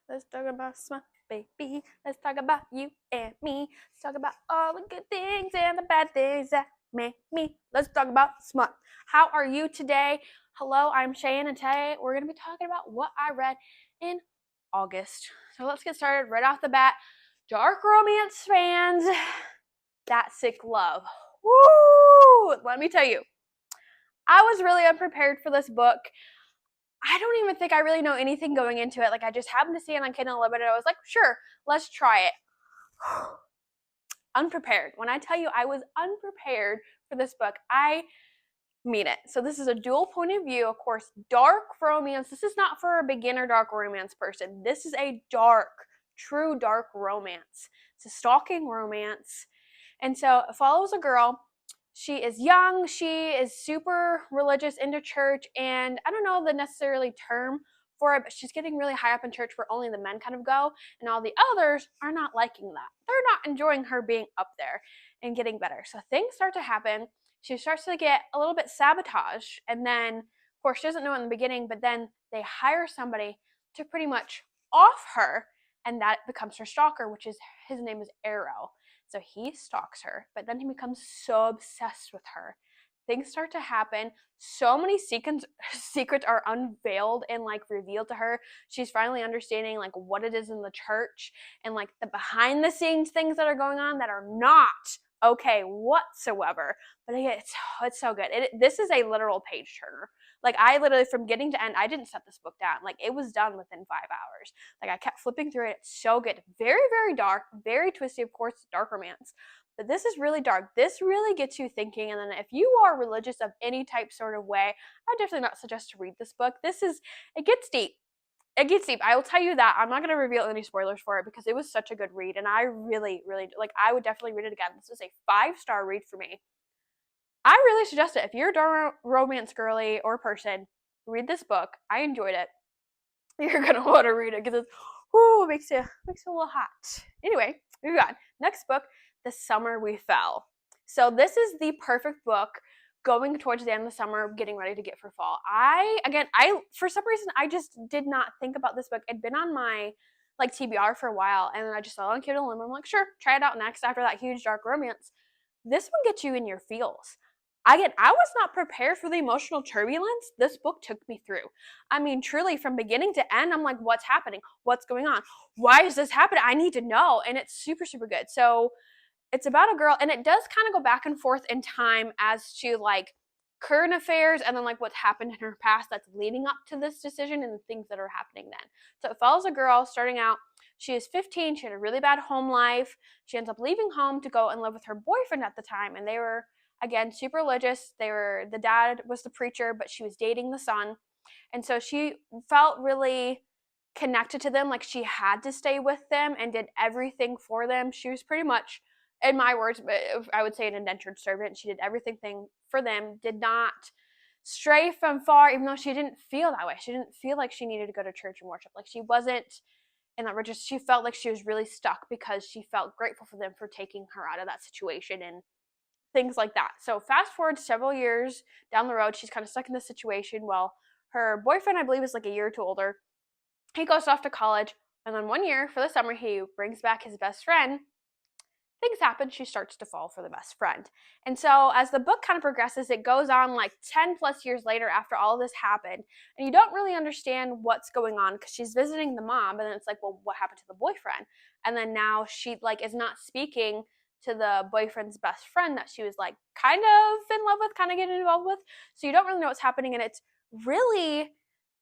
Let's talk about smut, baby. Let's talk about you and me. Let's talk about all the good things and the bad things that make me. Let's talk about smut. How are you today? Hello, I'm Cheyenne, and today we're going to be talking about what I read in August. So let's get started right off the bat. Dark romance fans, that sick love. Woo! Let me tell you, I was really unprepared for this book. I don't even think I really know anything going into it. Like, I just happened to see it on Kindle Unlimited. I was like, sure, let's try it. Unprepared. When I tell you I was unprepared for this book, I mean it. So this is a dual point of view. Of course, dark romance. This is not for a beginner dark romance person. This is a dark, true dark romance. It's a stalking romance. And so it follows a girl. She is young, she is super religious, into church, and I don't know the necessarily term for it, but she's getting really high up in church where only the men kind of go, and all the others are not liking that. They're not enjoying her being up there and getting better. So things start to happen. She starts to get a little bit sabotaged, and then, of course, she doesn't know in the beginning, but then they hire somebody to pretty much off her, and that becomes her stalker, which is, his name is Arrow. So he stalks her, but then he becomes so obsessed with her. Things start to happen. So many secrets are unveiled and like revealed to her. She's finally understanding like what it is in the church and like the behind the scenes things that are going on that are not okay whatsoever. But again, it's so good. This is a literal page turner. Like, I literally, from beginning to end, I didn't set this book down. Like, it was done within 5 hours. Like, I kept flipping through it. It's so good. Very, very dark. Very twisty, of course, dark romance. But this is really dark. This really gets you thinking. And then if you are religious of any type sort of way, I would definitely not suggest to read this book. It gets deep. It gets deep. I will tell you that. I'm not going to reveal any spoilers for it because it was such a good read. And I really, really, like, I would definitely read it again. This is a 5-star read for me. I really suggest it. If you're a dark romance girly or person, read this book. I enjoyed it. You're gonna want to read it because it makes you a little hot. Anyway, move on. Next book, The Summer We Fell. So this is the perfect book going towards the end of the summer, getting ready to get for fall. I for some reason I just did not think about this book. It'd been on my like TBR for a while, and then I just saw it on Kindle, and I'm like, sure, try it out next after that huge dark romance. This one gets you in your feels. I was not prepared for the emotional turbulence this book took me through. I mean, truly, from beginning to end, I'm like, what's happening? What's going on? Why is this happening? I need to know. And it's super, super good. So it's about a girl, and it does kind of go back and forth in time as to like current affairs and then like what's happened in her past that's leading up to this decision and the things that are happening then. So it follows a girl starting out. She is 15. She had a really bad home life. She ends up leaving home to go and live with her boyfriend at the time, and they were, again, super religious. The dad was the preacher, but she was dating the son. And so she felt really connected to them, like she had to stay with them and did everything for them. She was pretty much, in my words, I would say an indentured servant. She did everything for them, did not stray from far, even though she didn't feel that way. She didn't feel like she needed to go to church and worship. Like, she wasn't in that religious. She felt like she was really stuck because she felt grateful for them for taking her out of that situation and things like that. So fast forward several years down the road, she's kind of stuck in this situation. Well, her boyfriend, I believe, is like a year or two older. He goes off to college, and then one year for the summer, he brings back his best friend. Things happen. She starts to fall for the best friend. And so as the book kind of progresses, it goes on like 10 plus years later after all this happened, and you don't really understand what's going on because she's visiting the mom, and then it's like, well, what happened to the boyfriend? And then now she like is not speaking to the boyfriend's best friend that she was like kind of in love with, kind of getting involved with. So you don't really know what's happening, and it's really,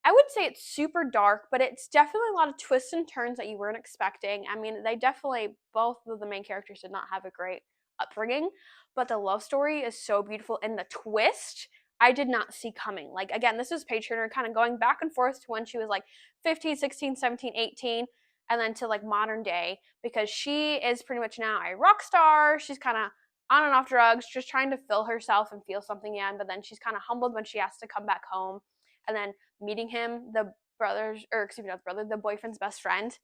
I would say it's super dark, but it's definitely a lot of twists and turns that you weren't expecting. I mean, they definitely, both of the main characters did not have a great upbringing, but the love story is so beautiful, and the twist I did not see coming. Like, again, this was page turner kind of going back and forth to when she was like 15, 16, 17, 18, and then to like modern day, because she is pretty much now a rock star. She's kind of on and off drugs, just trying to fill herself and feel something again, but then she's kind of humbled when she has to come back home. And then meeting him, the boyfriend's best friend.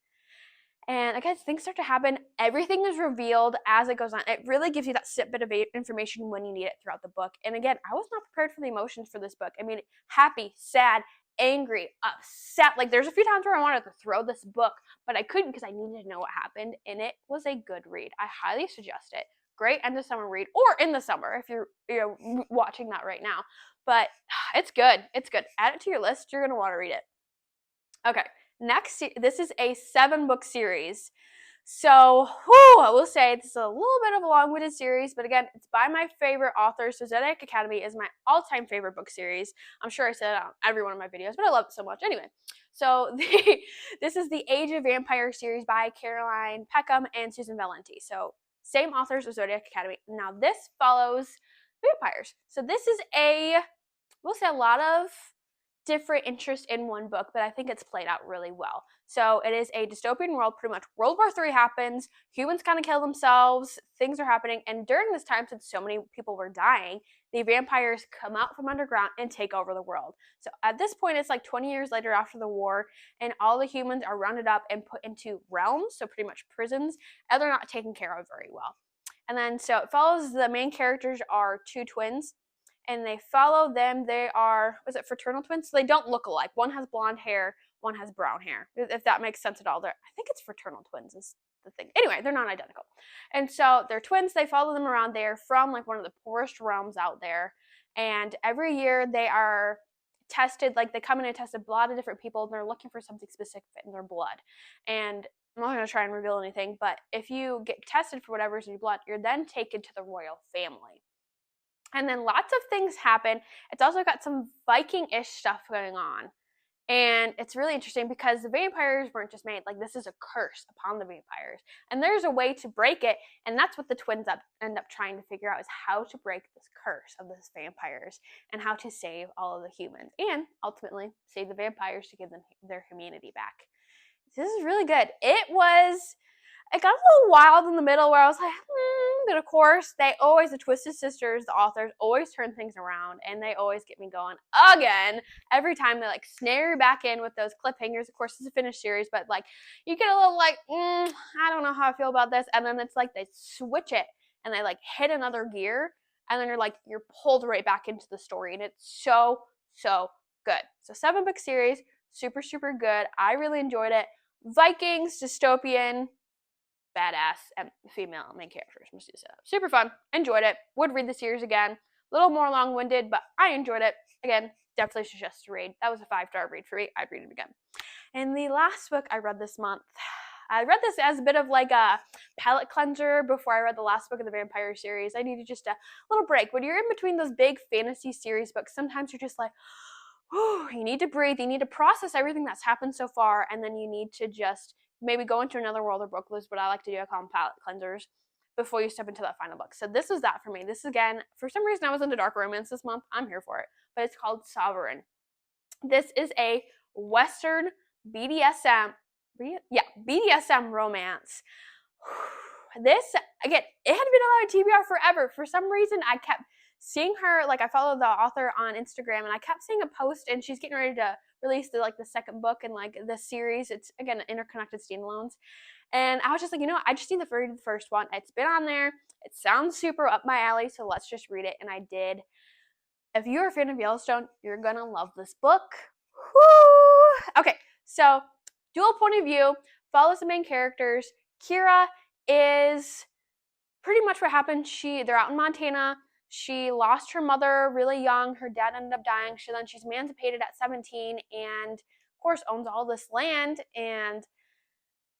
And again, things start to happen. Everything is revealed as it goes on. It really gives you that bit of information when you need it throughout the book. And again, I was not prepared for the emotions for this book. I mean, happy, sad, angry, upset. Like, there's a few times where I wanted to throw this book, but I couldn't because I needed to know what happened, and it was a good read. I highly suggest it. Great end of summer read, or in the summer if you're watching that right now. But it's good. It's good. Add it to your list. You're gonna want to read it. Okay, next, this is a 7-book series. So, I will say this is a little bit of a long-winded series, but again, it's by my favorite author. So Zodiac Academy is my all-time favorite book series. I'm sure I said it on every one of my videos, but I love it so much. Anyway, so this is the Age of Vampire series by Caroline Peckham and Susan Valenti. So same authors of Zodiac Academy. Now this follows vampires. So this is we'll say a lot of different interests in one book, but I think it's played out really well. So it is a dystopian world. Pretty much World War III happens, humans kind of kill themselves, things are happening, and during this time, since so many people were dying, the vampires come out from underground and take over the world. So at this point, it's like 20 years later after the war, and all the humans are rounded up and put into realms, so pretty much prisons, and they're not taken care of very well. And then so it follows, the main characters are 2 twins, and they follow them. They are, was it fraternal twins? So they don't look alike. One has blonde hair, one has brown hair, if that makes sense at all. I think it's fraternal twins is the thing. Anyway, they're not identical. And so they're twins. They follow them around. They're from like one of the poorest realms out there. And every year they are tested, like they come in and tested a lot of different people, and they're looking for something specific in their blood. And I'm not going to try and reveal anything, but if you get tested for whatever's in your blood, you're then taken to the royal family. And then lots of things happen. It's also got some Viking-ish stuff going on. And it's really interesting because the vampires weren't just made, like this is a curse upon the vampires. And there's a way to break it, and that's what the twins end up trying to figure out, is how to break this curse of these vampires and how to save all of the humans and ultimately save the vampires to give them their humanity back. This is really good. It got a little wild in the middle where I was like, but of course, the Twisted Sisters, the authors, always turn things around, and they always get me going again. Every time they like snare you back in with those cliffhangers. Of course, it's a finished series, but like you get a little like, I don't know how I feel about this, and then it's like they switch it and they like hit another gear, and then you're pulled right back into the story, and it's so good. So 7-book series, super good. I really enjoyed it. Vikings, dystopian, badass and female main characters. Super fun. Enjoyed it. Would read the series again. A little more long-winded, but I enjoyed it. Again, definitely suggest to read. That was a 5-star read for me. I'd read it again. And the last book I read this month, I read this as a bit of like a palate cleanser before I read the last book of the vampire series. I needed just a little break. When you're in between those big fantasy series books, sometimes you're just like, you need to breathe. You need to process everything that's happened so far, and then you need to just maybe go into another world or book list. What I like to do, I call them palate cleansers, before you step into that final book. So this is that for me. This, again, for some reason I was into dark romance this month. I'm here for it. But it's called Sovereign. This is a Western BDSM romance. This, again, it had been on my TBR forever. For some reason, I kept seeing her, like I follow the author on Instagram, and I kept seeing a post, and she's getting ready to release the 2nd book in the series. It's, again, interconnected standalones. And I was just like, I just need to read the first one. It's been on there. It sounds super up my alley, so let's just read it. And I did. If you're a fan of Yellowstone, you're going to love this book. Woo! Okay, so dual point of view, follows the main characters. Kira is pretty much what happened. They're out in Montana. She lost her mother really young. Her dad ended up dying. She's emancipated at 17 and, of course, owns all this land. And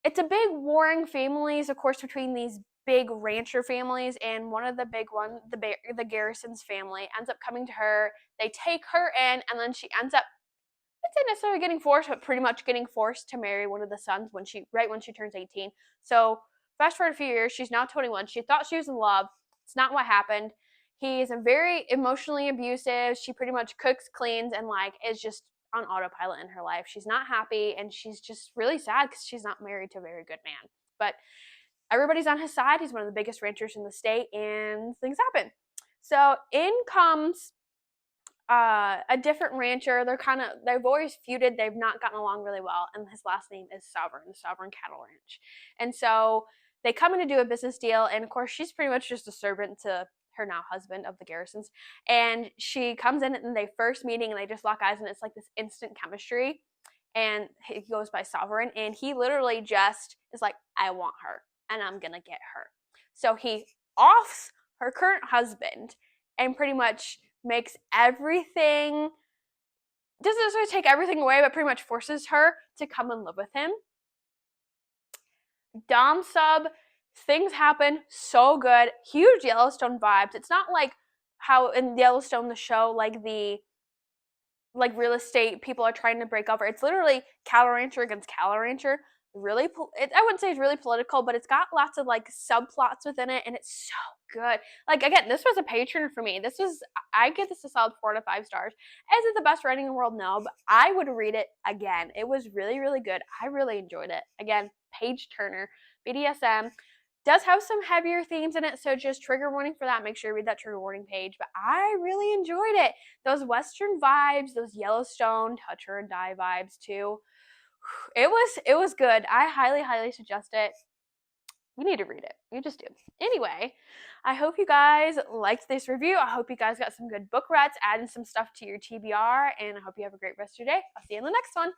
it's a big warring families, of course, between these big rancher families. And one of the big ones, the Garrison's family, ends up coming to her. They take her in, and then she ends up, I'd say necessarily getting forced, but pretty much getting forced to marry one of the sons right when she turns 18. So fast forward a few years, she's now 21. She thought she was in love. It's not what happened. He's very emotionally abusive. She pretty much cooks, cleans, and is just on autopilot in her life. She's not happy, and she's just really sad because she's not married to a very good man. But everybody's on his side. He's one of the biggest ranchers in the state, and things happen. So in comes a different rancher. They've always feuded. They've not gotten along really well, and his last name is Sovereign, the Sovereign Cattle Ranch. And so they come in to do a business deal, and of course she's pretty much just a servant to her now husband of the Garrisons, and she comes in and they first meeting and they just lock eyes and it's like this instant chemistry. And he goes by Sovereign, and he literally just is like, I want her and I'm gonna get her. So he offs her current husband and pretty much makes everything, doesn't necessarily take everything away, but pretty much forces her to come and live with him. Dom sub, things happen so good. Huge Yellowstone vibes. It's not like how in Yellowstone, the show, like the like real estate people are trying to break over. It's literally Cal Rancher against Cal Rancher. Really, I wouldn't say it's really political, but it's got lots of like subplots within it, and it's so good. Like again, this was a page turner for me. I give this a solid 4 to 5 stars. Is it the best writing in the world? No, but I would read it again. It was really, really good. I really enjoyed it. Again, page turner, BDSM. Does have some heavier themes in it, so just trigger warning for that. Make sure you read that trigger warning page. But I really enjoyed it. Those Western vibes, those Yellowstone, touch her and die vibes too. It was good. I highly, highly suggest it. You need to read it. You just do. Anyway, I hope you guys liked this review. I hope you guys got some good book rats, adding some stuff to your TBR, and I hope you have a great rest of your day. I'll see you in the next one.